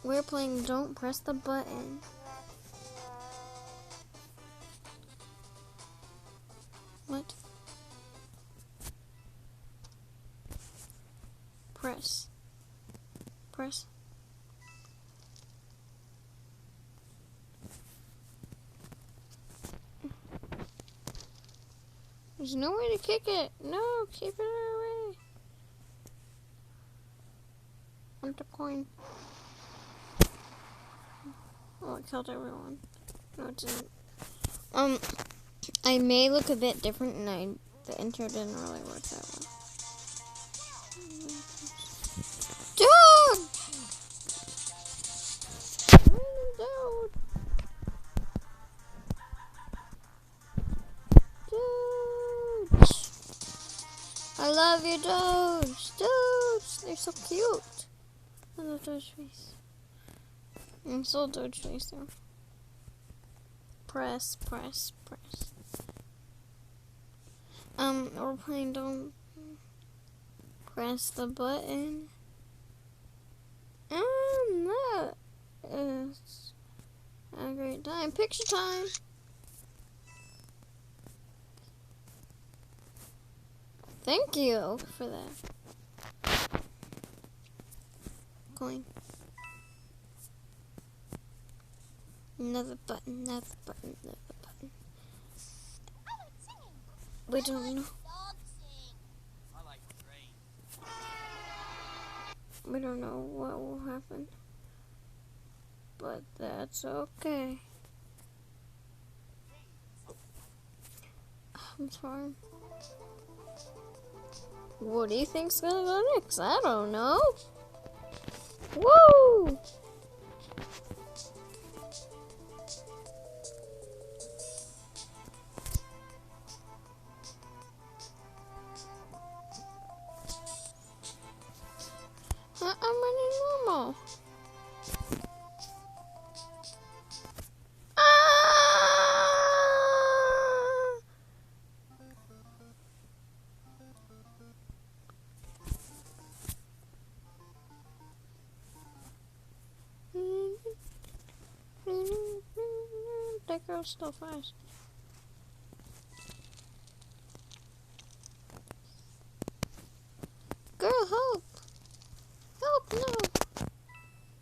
We're playing Don't Press the Button. What? Press. Press. There's no way to kick it. No, keep it away. Want the coin. Oh, it killed everyone. No, it didn't. I may look a bit different, and the intro didn't really work that well. Dude! Dude! Dude! I love you, Doge! Doge! They're so cute! I love Doge face. I'm still Doge face though. Press, press, press. We're playing Don't Press the Button. And that is a great time. Picture time! Thank you for that. Coin. Another button, another button, another button. We don't know. We don't know what will happen. But that's okay. I'm sorry. What do you think's gonna go next? I don't know. Woo! I'm running normal. That girl's still fast. Girl, help! Help, no!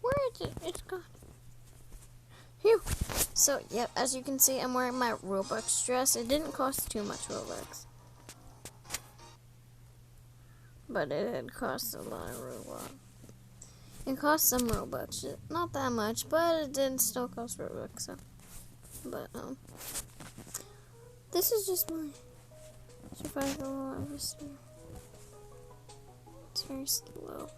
Where is it? It's gone. Phew. So, yep, as you can see, I'm wearing my Robux dress. It didn't cost too much Robux. But it did cost a lot of Robux. It cost some Robux. Not that much, but it did still cost Robux, so. But, this is just my survival harvester. It's very slow.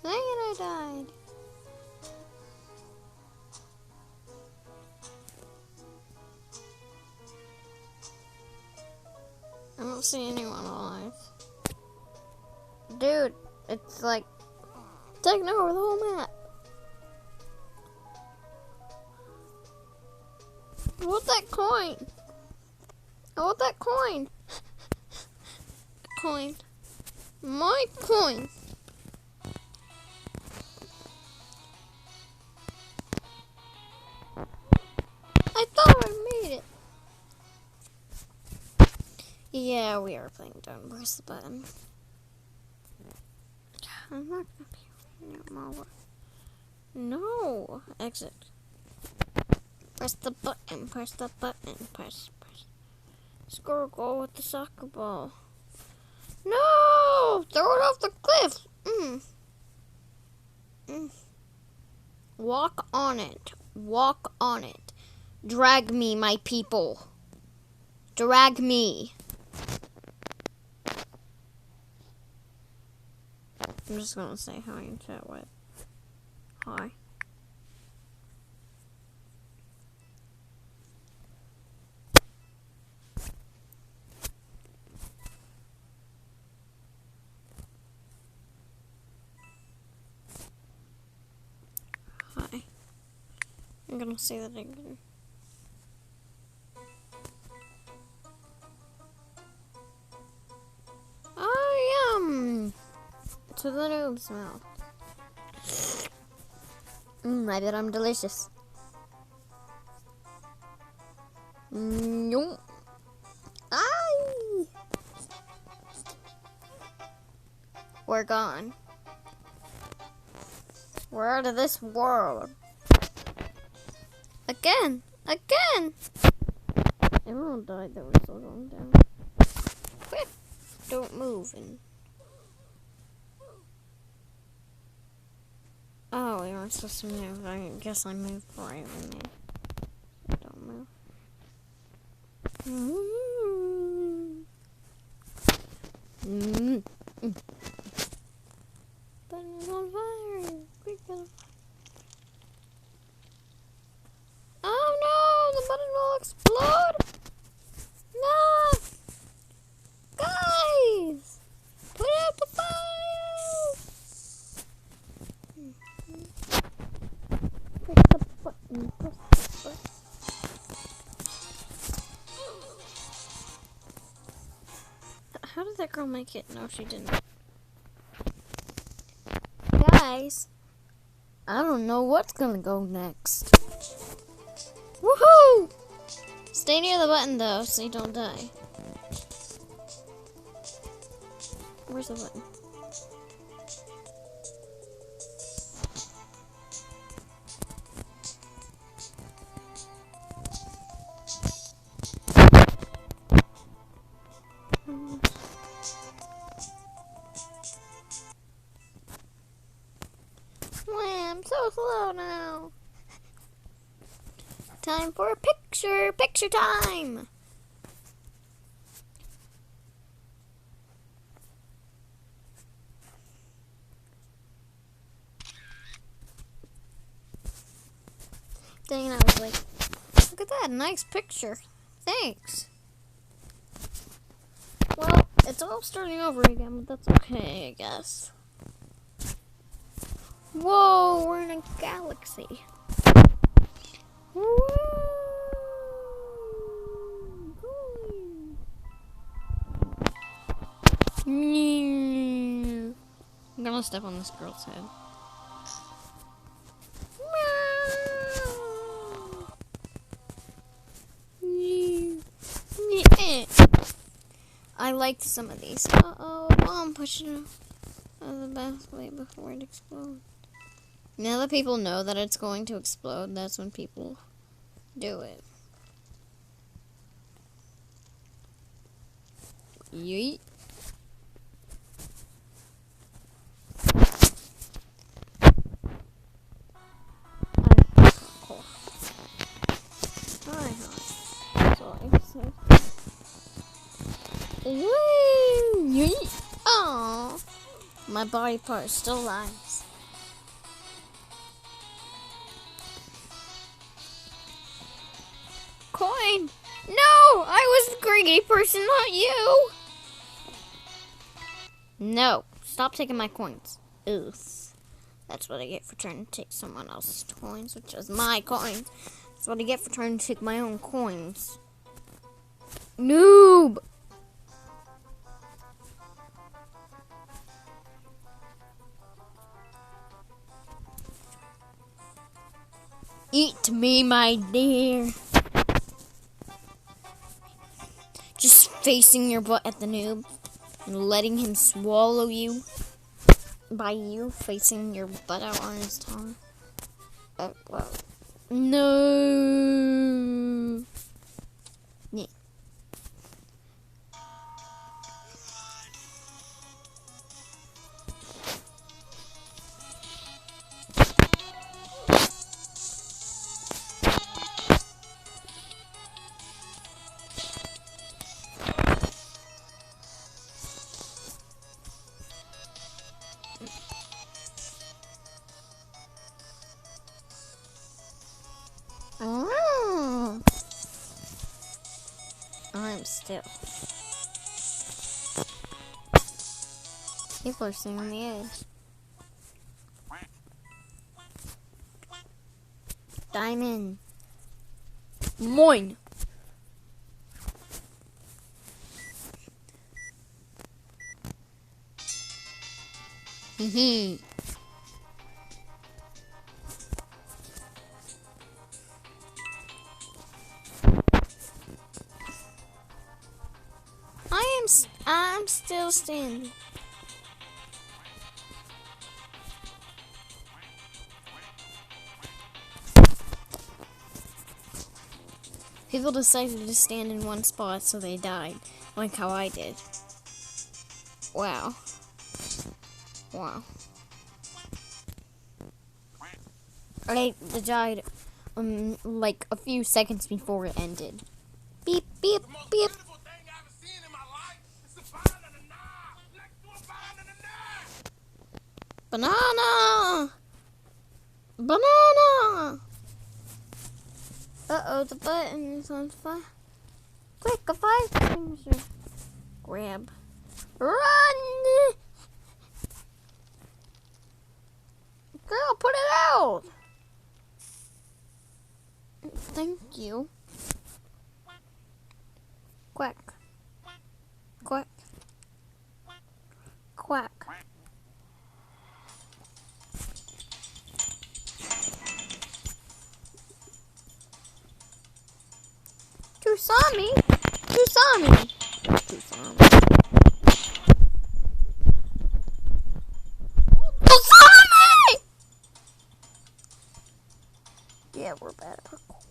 Dang it, I died. I don't see anyone alive. Dude, it's like taking over the whole map. I want that coin. I want that coin. Coin. My coin. I thought I made it. Yeah, we are playing Don't Press the Button. I'm not gonna be more. No. Exit. Press the button. Press the button. Press. Score a goal with the soccer ball. No! Throw it off the cliff. Walk on it. Walk on it. Drag me, my people. Drag me. I'm just gonna say hi and chat with. Hi. Hi. I'm gonna say that again. to the noob's mouth. I bet I'm delicious. Nope. Aye. We're gone. We're out of this world. Again. Everyone died that we're still going down. Quick. Don't move. Oh, we weren't supposed to move. I guess I moved before I even moved. Don't move. Button is on fire. Quick, oh no! The button will explode! No! Guys! Put out the fire! Press the button. How did that girl make it? No, she didn't. Guys, I don't know what's gonna go next. Woohoo! Stay near the button though, so you don't die. Where's the button? I'm so slow now. Time for a picture. Picture time. Dang it, I was like, look at that, nice picture. Thanks. Well, it's all starting over again, but that's okay, I guess. Whoa, we're in a galaxy. Woo! I'm gonna step on this girl's head. I liked some of these. Uh-oh, bomb pushing it out of the pathway before it explodes. Now that people know that it's going to explode, that's when people do it. Yeet. Oh, my body part still lies. Coin! No! I was the greedy person, not you! No. Stop taking my coins. Ugh. That's what I get for trying to take someone else's coins, which is my coins. That's what I get for trying to take my own coins. Noob! Eat me, my dear. Just facing your butt at the noob and letting him swallow you by you facing your butt out on his tongue. Well, no. Yeah. I'm still. People are sitting on the edge. Diamond. Moin. Hee. I'm still standing. People decided to stand in one spot, so they died, like how I did. Wow. Wow. I died, like a few seconds before it ended. Beep, beep, beep. Banana! Banana! Uh-oh, the button is on fire. Quick, a fire extinguisher. Grab. Run! Girl, put it out! Thank you. Quack. Quack. Quack. You saw me. You saw me. You saw me. You saw me! Yeah, we're bad at parkour.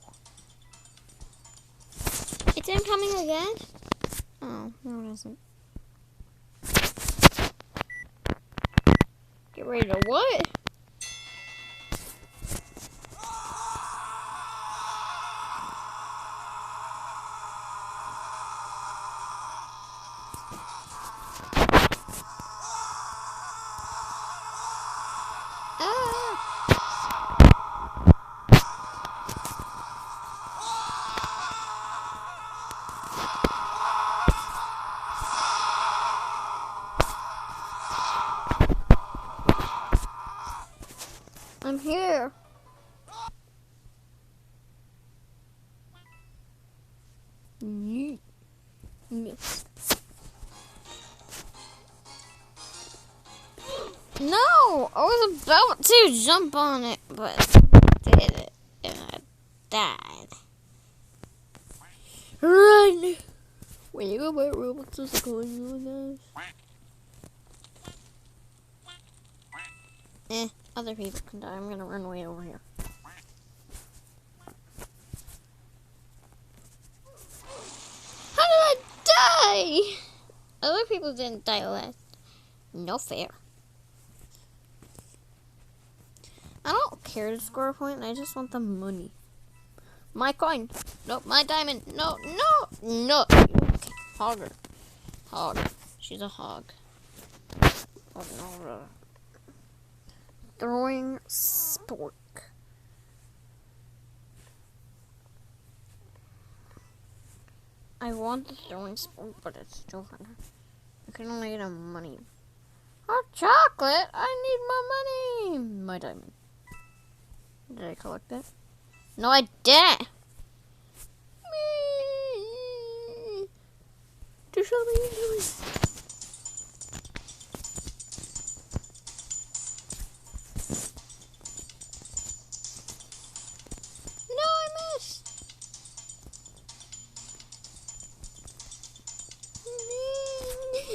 It's incoming again? Oh, no it isn't. Get ready to what? I'm here. Yes. No, I was about to jump on it, but I did it and I died. Run! When you go by Roblox, is going on this? Other people can die. I'm gonna run way over here. How did I die? Other people didn't die last. No fair. I don't care to score a point. I just want the money. My coin. No, my diamond. No, no, no. Okay. Hogger. Hog. She's a hog. Oh, no. Throwing spork. I want the throwing spork, but it's still hard. I can only get money. Hot chocolate? I need my money. My diamond. Did I collect it? No, I didn't. To show me what you're doing. No, I missed.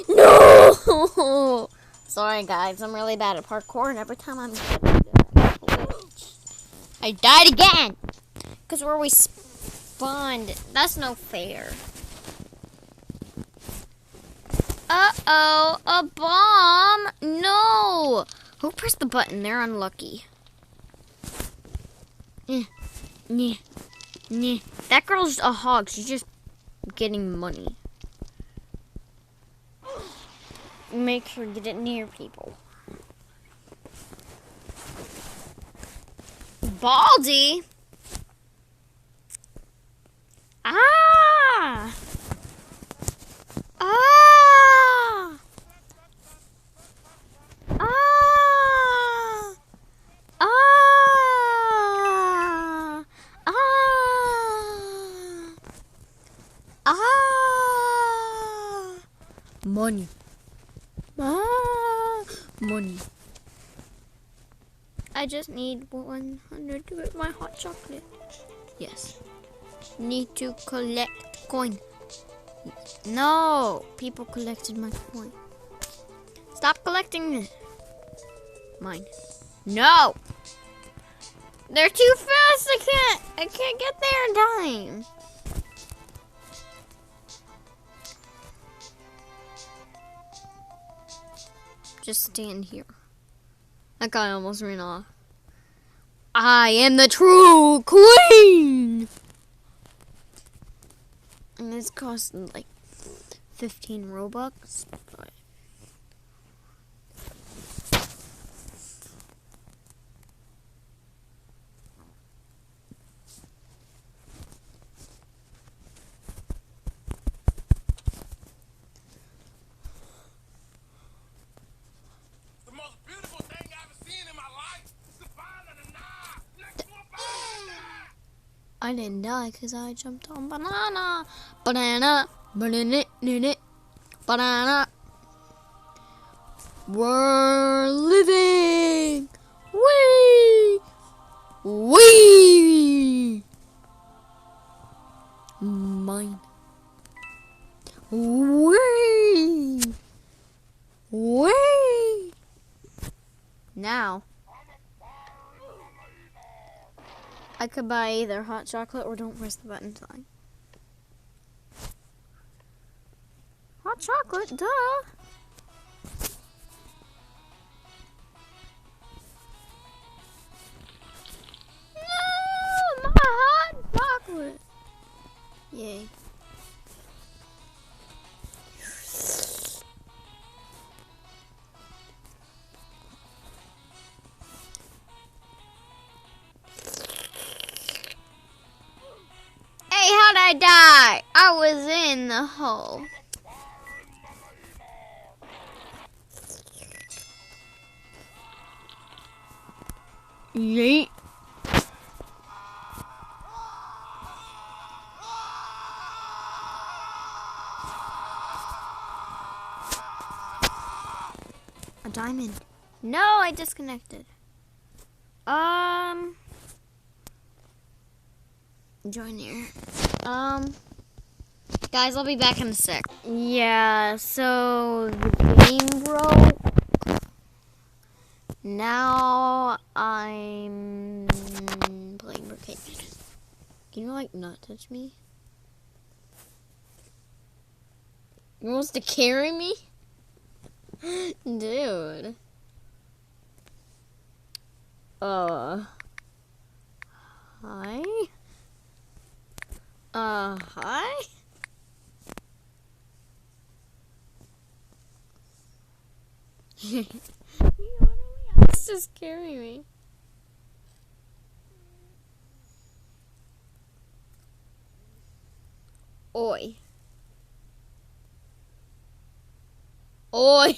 No! Sorry, guys. I'm really bad at parkour, and every time I'm I died again. Because where we spawned, that's no fair. Uh-oh, a bomb. No. Who pressed the button? They're unlucky. That girl's a hog. She's just getting money. Make sure to get it near people. Baldy. Ah! Ah! Ah! Ah! Ah! Ah! Money. Ah! Money. I just need 100 to get my hot chocolate. Yes. Need to collect coin. No! People collected my coin. Stop collecting it. Mine. No! They're too fast! I can't get there in time. Just stand here. That guy almost ran off. I am the true queen! And this cost like 15 Robux, but the most beautiful thing I've ever seen in my life is the banana. I didn't die because I jumped on banana. Banana. Banana. Banana. We're living. Wee. Wee. Mine. Wee. Wee. Now. I could buy either hot chocolate or don't press the button sign. Hot chocolate, duh! No! My hot chocolate! Yay. Hey, how'd I die? I was in the hole. Yeet. A diamond. No, I disconnected. Join here. Guys, I'll be back in a sec. Yeah, so the game broke. Now I'm playing Brookhaven. Can you like not touch me? You wants to carry me? Dude. Hi? Hi? You literally has to carry me. Oi. Oi.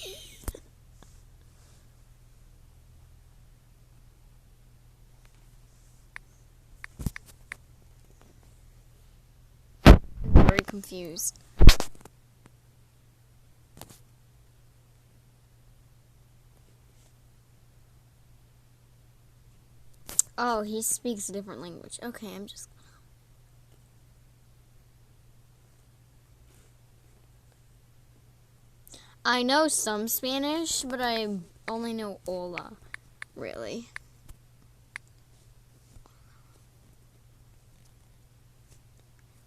I'm very confused. Oh, he speaks a different language. Okay, I'm just... I know some Spanish, but I only know hola, really.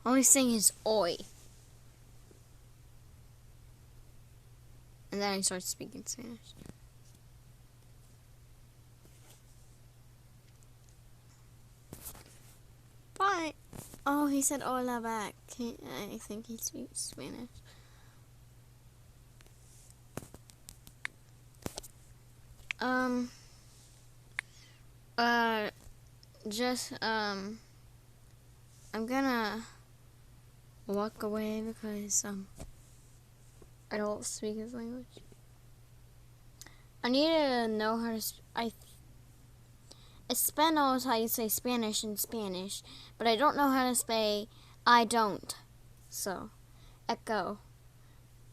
Only thing is oi. And then I start speaking Spanish. But, oh, he said hola back. I think he speaks Spanish. I'm gonna walk away because, I don't speak his language. I need to know how to, Espanol is how you say Spanish in Spanish, but I don't know how to say I don't. So, echo.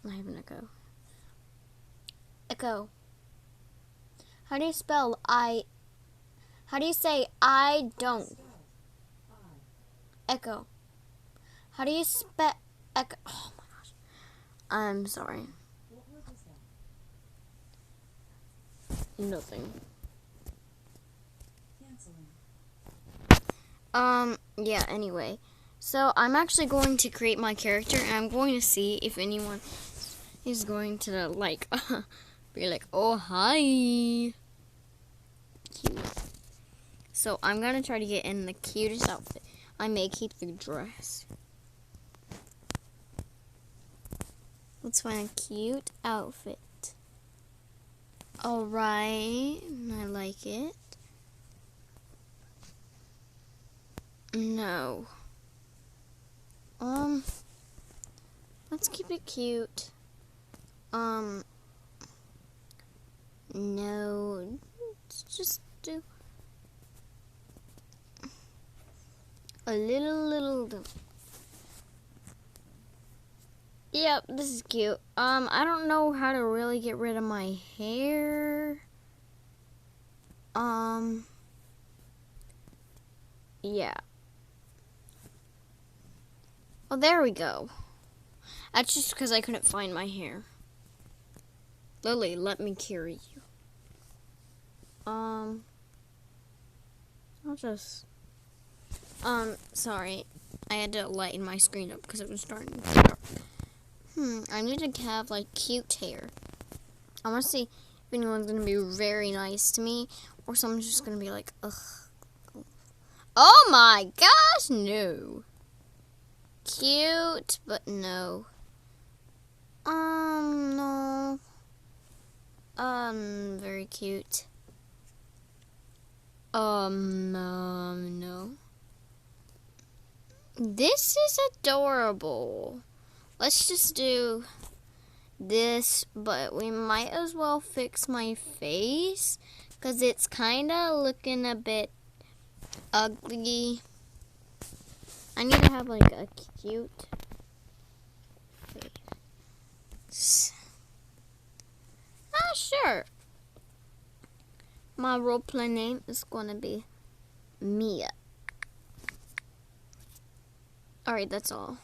I have an echo. Echo. How do you spell I How do you say I don't? Echo. How do you spell echo? Oh my gosh. I'm sorry. Nothing. Yeah, anyway. So, I'm actually going to create my character, and I'm going to see if anyone is going to, like, be like, oh, hi. Cute. So, I'm going to try to get in the cutest outfit. I may keep the dress. Let's find a cute outfit. Alright, I like it. No. Let's keep it cute. No. Let's just do a little. Yep, this is cute. I don't know how to really get rid of my hair. Yeah. Oh, there we go. That's just because I couldn't find my hair. Lily, let me carry you. I'll just... sorry. I had to lighten my screen up because it was starting to dark. I need to have, like, cute hair. I want to see if anyone's going to be very nice to me or someone's just going to be like, ugh. Oh my gosh, no. Cute, but no. No. Very cute. No. This is adorable. Let's just do this, but we might as well fix my face because it's kind of looking a bit ugly. I need to have like a cute face. Sure. My roleplay name is gonna be Mia. Alright, that's all.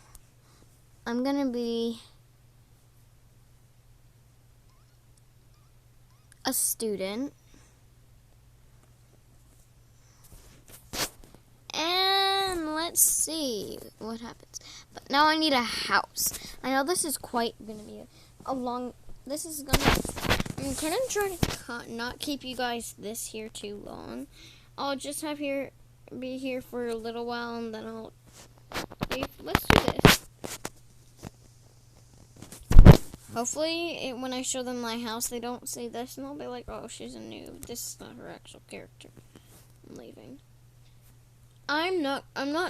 I'm gonna be a student. And let's see what happens. But now I need a house. I know this is quite gonna be a long... This is gonna... I'm gonna try to not keep you guys this here too long. I'll just have be here for a little while and then I'll leave. Let's do this. Hopefully, when I show them my house, they don't say this and they'll be like, oh, she's a noob. This is not her actual character. I'm leaving. I'm not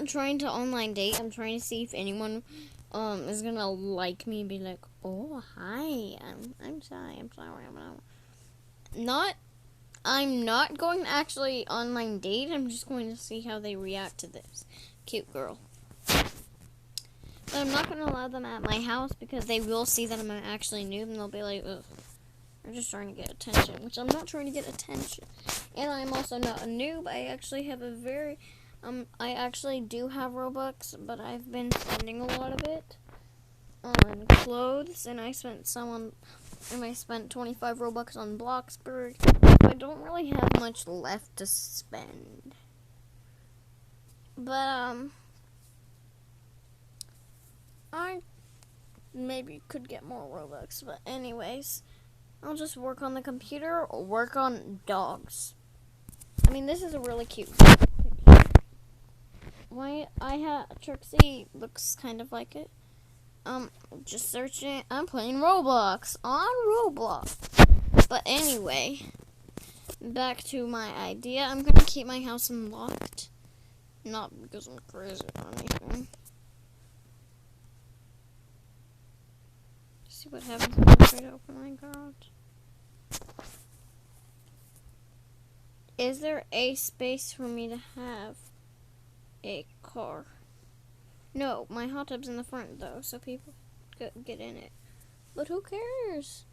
trying to online date. I'm trying to see if anyone is gonna like me and be like, oh, hi, I'm sorry, I'm not going to actually online date. I'm just going to see how they react to this cute girl. But I'm not going to allow them at my house because they will see that I'm actually noob and they'll be like, ugh, they're just trying to get attention, which I'm not trying to get attention. And I'm also not a noob. I actually have I actually do have Robux, but I've been spending a lot of it on clothes, and I spent 25 Robux on Bloxburg. So I don't really have much left to spend. But I maybe could get more Robux, but anyways, I'll just work on the computer or work on dogs. I mean, this is a really cute picture. Why Trixie looks kind of like it. Just searching. I'm playing Roblox on Roblox. But anyway, back to my idea. I'm gonna keep my house unlocked, not because I'm crazy or anything. See what happens when I try to open my garage. Is there a space for me to have a car? No, my hot tub's in the front though, so people get in it. But who cares?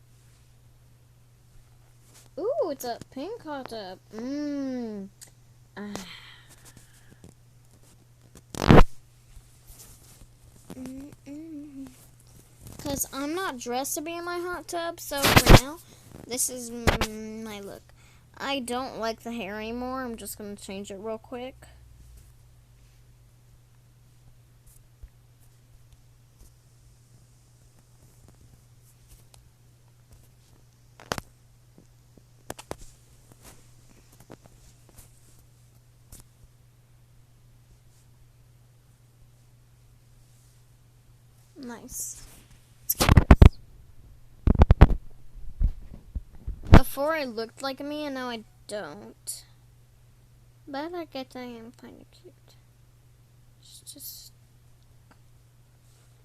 Ooh, it's a pink hot tub. Because I'm not dressed to be in my hot tub, so for now, this is my look. I don't like the hair anymore. I'm just going to change it real quick. Nice. Let's keep this. Before I looked like me, and now I don't. But I guess I am kind of cute. Just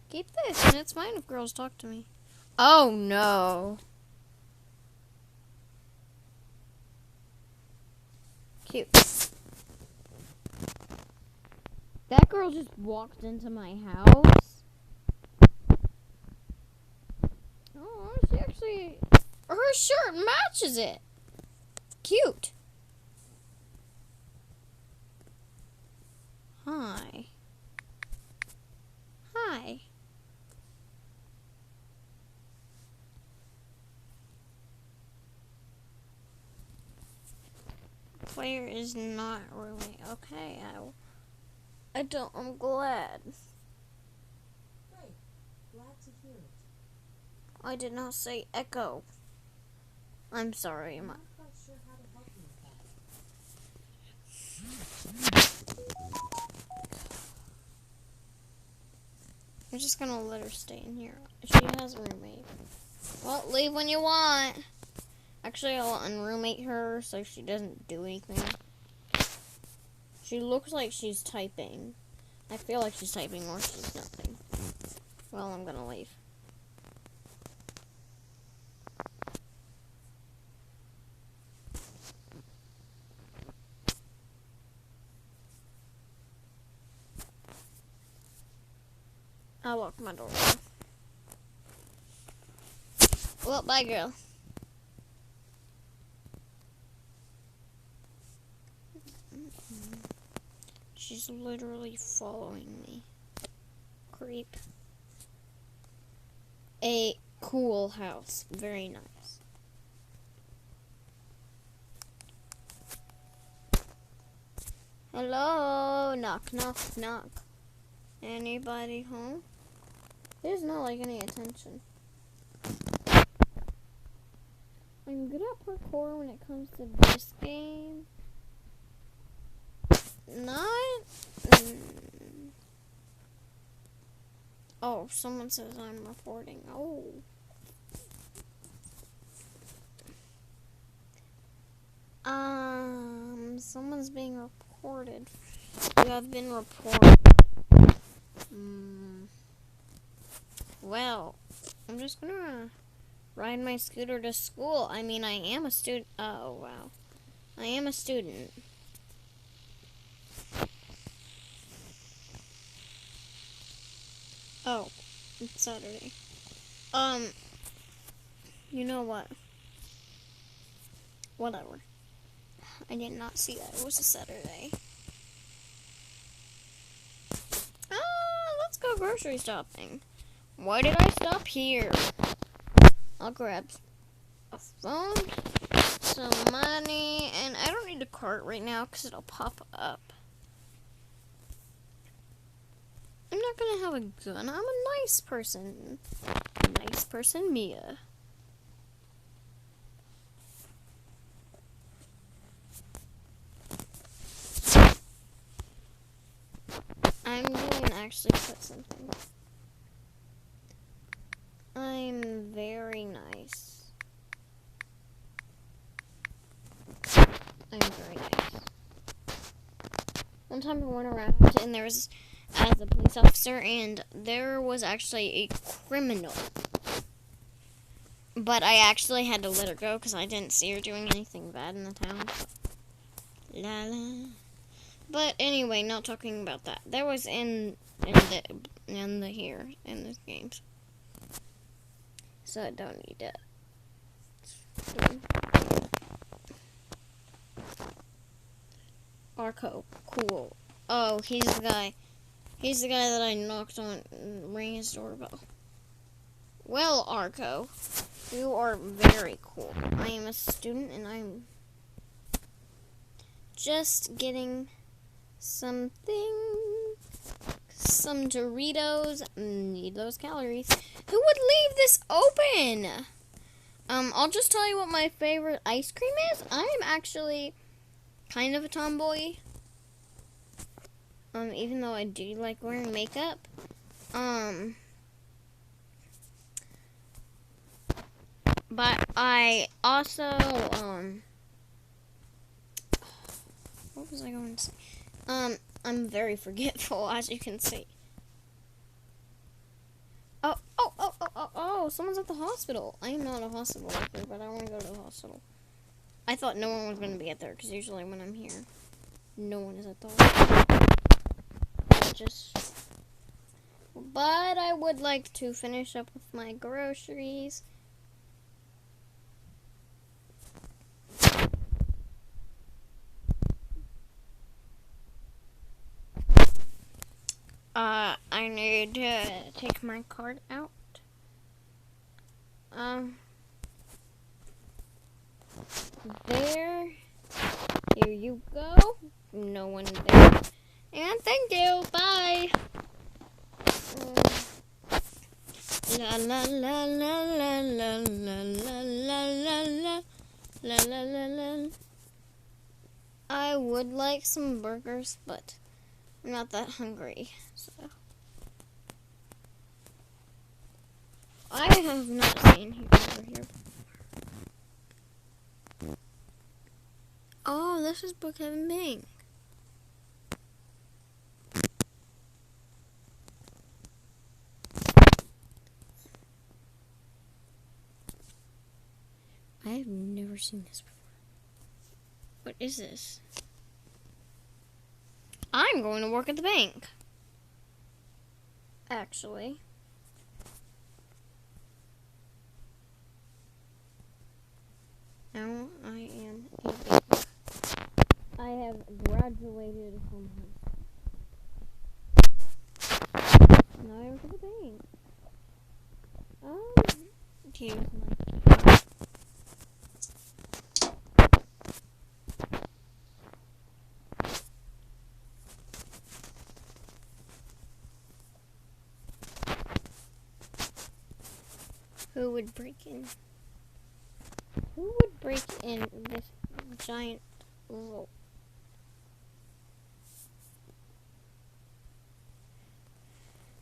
keep this, and it's fine if girls talk to me. Oh no. Cute. That girl just walked into my house. Oh, she actually... Her shirt matches it. Cute. Hi. Hi. Player is not really okay. I'm glad. Great. Glad to hear it. I did not say echo. I'm sorry. I'm not quite sure how to help you with that. I'm just gonna let her stay in here. She has a roommate. Well, leave when you want. Actually, I'll unroommate her so she doesn't do anything. She looks like she's typing. I feel like she's typing or she's nothing. Well, I'm gonna leave. I'll lock my door. Well, bye, girl. She's literally following me. Creep. A cool house. Very nice. Hello? Knock, knock, knock. Anybody home? There's not like any attention. I'm good at parkour when it comes to this game. Not. Oh, someone says I'm reporting. Oh. Someone's being reported. You have been reported. Well, I'm just gonna ride my scooter to school. I mean, I am a student. Oh, wow. I am a student. Oh, it's Saturday. You know what? Whatever. I did not see that it was a Saturday. Let's go grocery shopping. Why did I stop here? I'll grab a phone, some money, and I don't need a cart right now because it'll pop up. I'm not gonna have a gun. I'm a nice person. Nice person, Mia. I'm going to actually put something. I'm very nice. I'm very nice. One time I went around and there was, as a police officer, and there was actually a criminal. But I actually had to let her go because I didn't see her doing anything bad in the town. La la. But anyway, not talking about that. There was in this games. So I don't need it. Arco cool? Oh, he's the guy. He's the guy that I knocked on and rang his doorbell. Well, Arco, you are very cool. I am a student and I'm just getting some Doritos. Need those calories. Who would leave this open? I'll just tell you what my favorite ice cream is. I am actually kind of a tomboy. Even though I do like wearing makeup. But I also, what was I going to say? I'm very forgetful, as you can see. Oh, someone's at the hospital. I am not a hospital worker, but I want to go to the hospital. I thought no one was going to be at there, because usually when I'm here, no one is at the hospital. But I would like to finish up with my groceries. I need to take my card out. There. Here you go. No one there. And thank you. Bye. La la la la la la la la la la la la la la. I would like some burgers, but I'm not that hungry, so. I have not seen him over here before. Oh, this is Brookhaven Bank. I have never seen this before. What is this? I'm going to work at the bank. Actually. Now I am a banker. I have graduated from high school. Now I work at the bank. Here's my key. Who would break in? Who would break in this giant vault?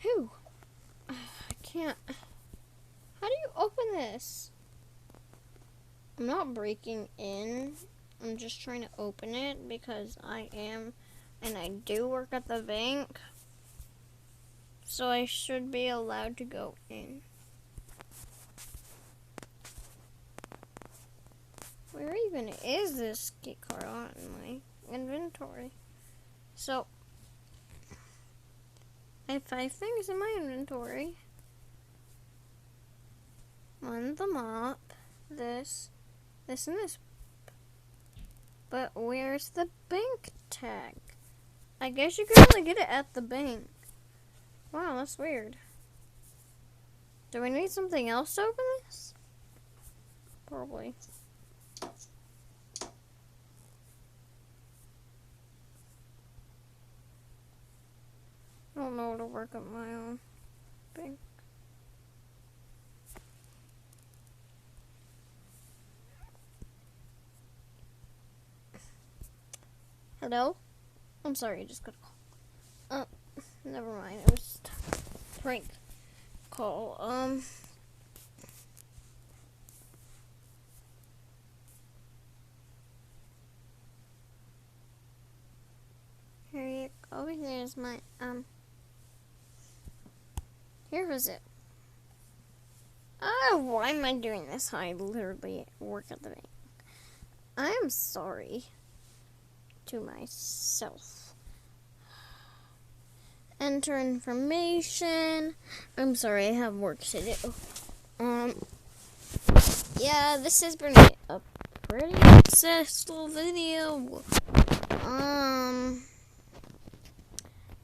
Who? I can't. How do you open this? I'm not breaking in. I'm just trying to open it because I am, and I do work at the bank. So I should be allowed to go in. Where even is this key card on my inventory? So, I have 5 things in my inventory. One, the mop, this, and this. But where's the bank tag? I guess you can only get it at the bank. Wow, that's weird. Do we need something else to open this? Probably. I don't know how to work at my own bank. Hello? I'm sorry, I just got a call. Never mind. It was just a prank call. Here you go. Here's my, here was it. Oh, why am I doing this? I literally work at the bank. I am sorry to myself. Enter information. I'm sorry, I have work to do. Yeah, this has been a pretty successful video.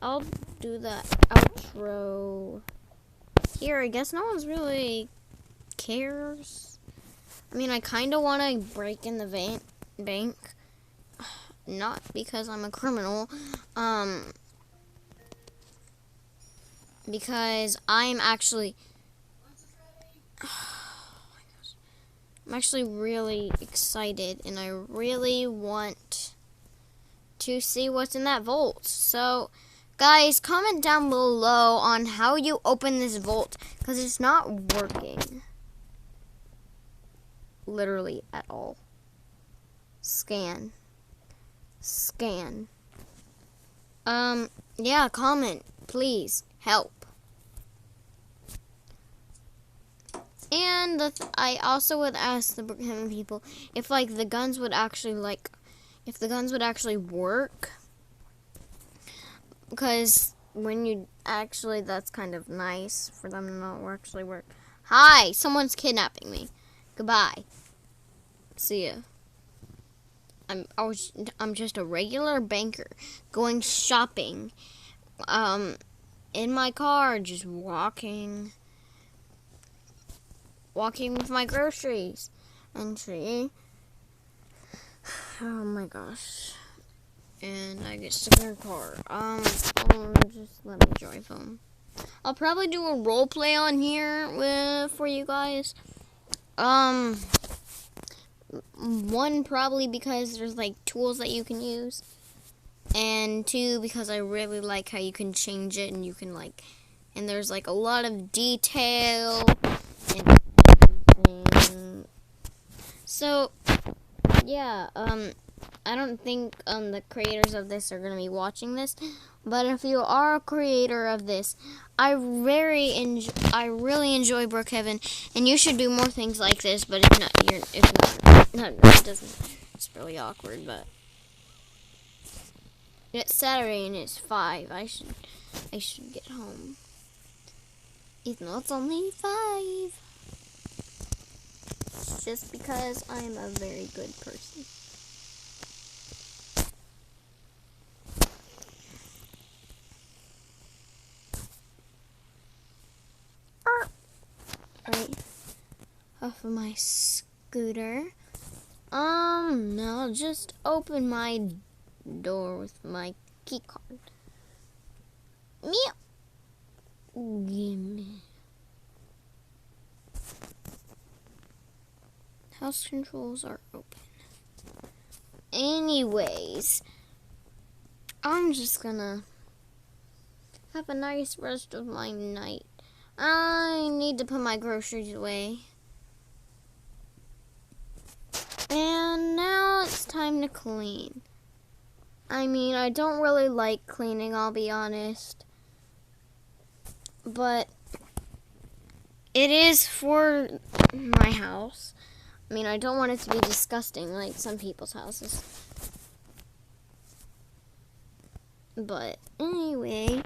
I'll do the outro here. I guess no one's really cares. I mean, I kind of want to break in the bank. Not because I'm a criminal. Because I'm actually... I'm actually really excited, and I really want to see what's in that vault. So, guys, comment down below on how you open this vault, because it's not working. Literally at all. Scan. Yeah, comment, please, help. And I also would ask the Brookhaven people if the guns would actually work, because when you actually, that's kind of nice for them to not actually work. Hi, someone's kidnapping me. Goodbye. See ya. I'm just a regular banker going shopping, in my car, just walking with my groceries, and see, oh my gosh, and I get stuck in a car. Just let me drive home. I'll probably do a role play on here for you guys. One, probably because there's tools that you can use, and two, because I really like how you can change it, and you can and there's a lot of detail and everything. So yeah, I don't think the creators of this are gonna be watching this, but if you are a creator of this, I really enjoy Brookhaven, and you should do more things like this. But if not, it doesn't. It's really awkward. But it's Saturday and it's 5. I should get home. Even though it's only 5. Just because I'm a very good person. Right off of my scooter. I'll just open my door with my key card. Meow. Gimme. House controls are open. Anyways, I'm just gonna have a nice rest of my night. I need to put my groceries away. And now it's time to clean. I mean, I don't really like cleaning, I'll be honest. But it is for my house. I mean, I don't want it to be disgusting like some people's houses. But anyway,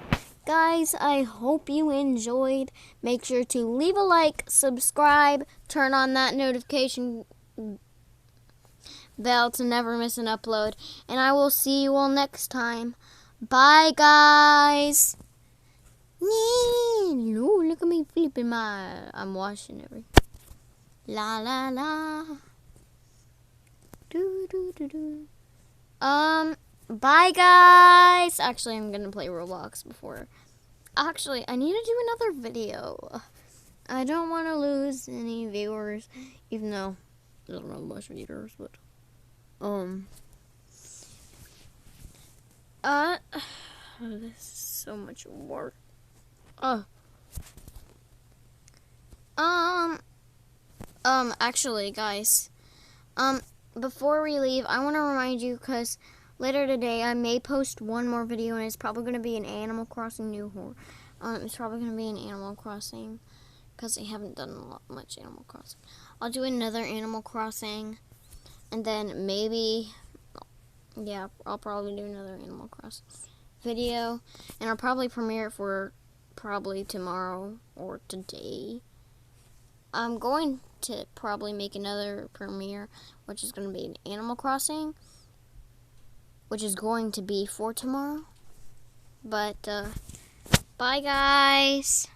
guys, I hope you enjoyed. Make sure to leave a like, subscribe, turn on that notification bell to never miss an upload. And I will see you all next time. Bye, guys. Look at me flipping I'm washing everything. La la la. Do do do do. Bye, guys. Actually, I'm gonna play Roblox before. Actually, I need to do another video. I don't want to lose any viewers, even though I don't know much viewers, but this is so much work. Actually, guys, before we leave, I want to remind you, because later today I may post one more video, and it's probably going to be an Animal Crossing new horror. It's probably going to be an Animal Crossing, because I haven't done much Animal Crossing. I'll do another Animal Crossing, and then maybe, yeah, I'll probably do another Animal Crossing video, and I'll probably premiere it for probably tomorrow or today. I'm going to probably make another premiere, which is going to be an Animal Crossing. which is going to be for tomorrow. But, bye guys.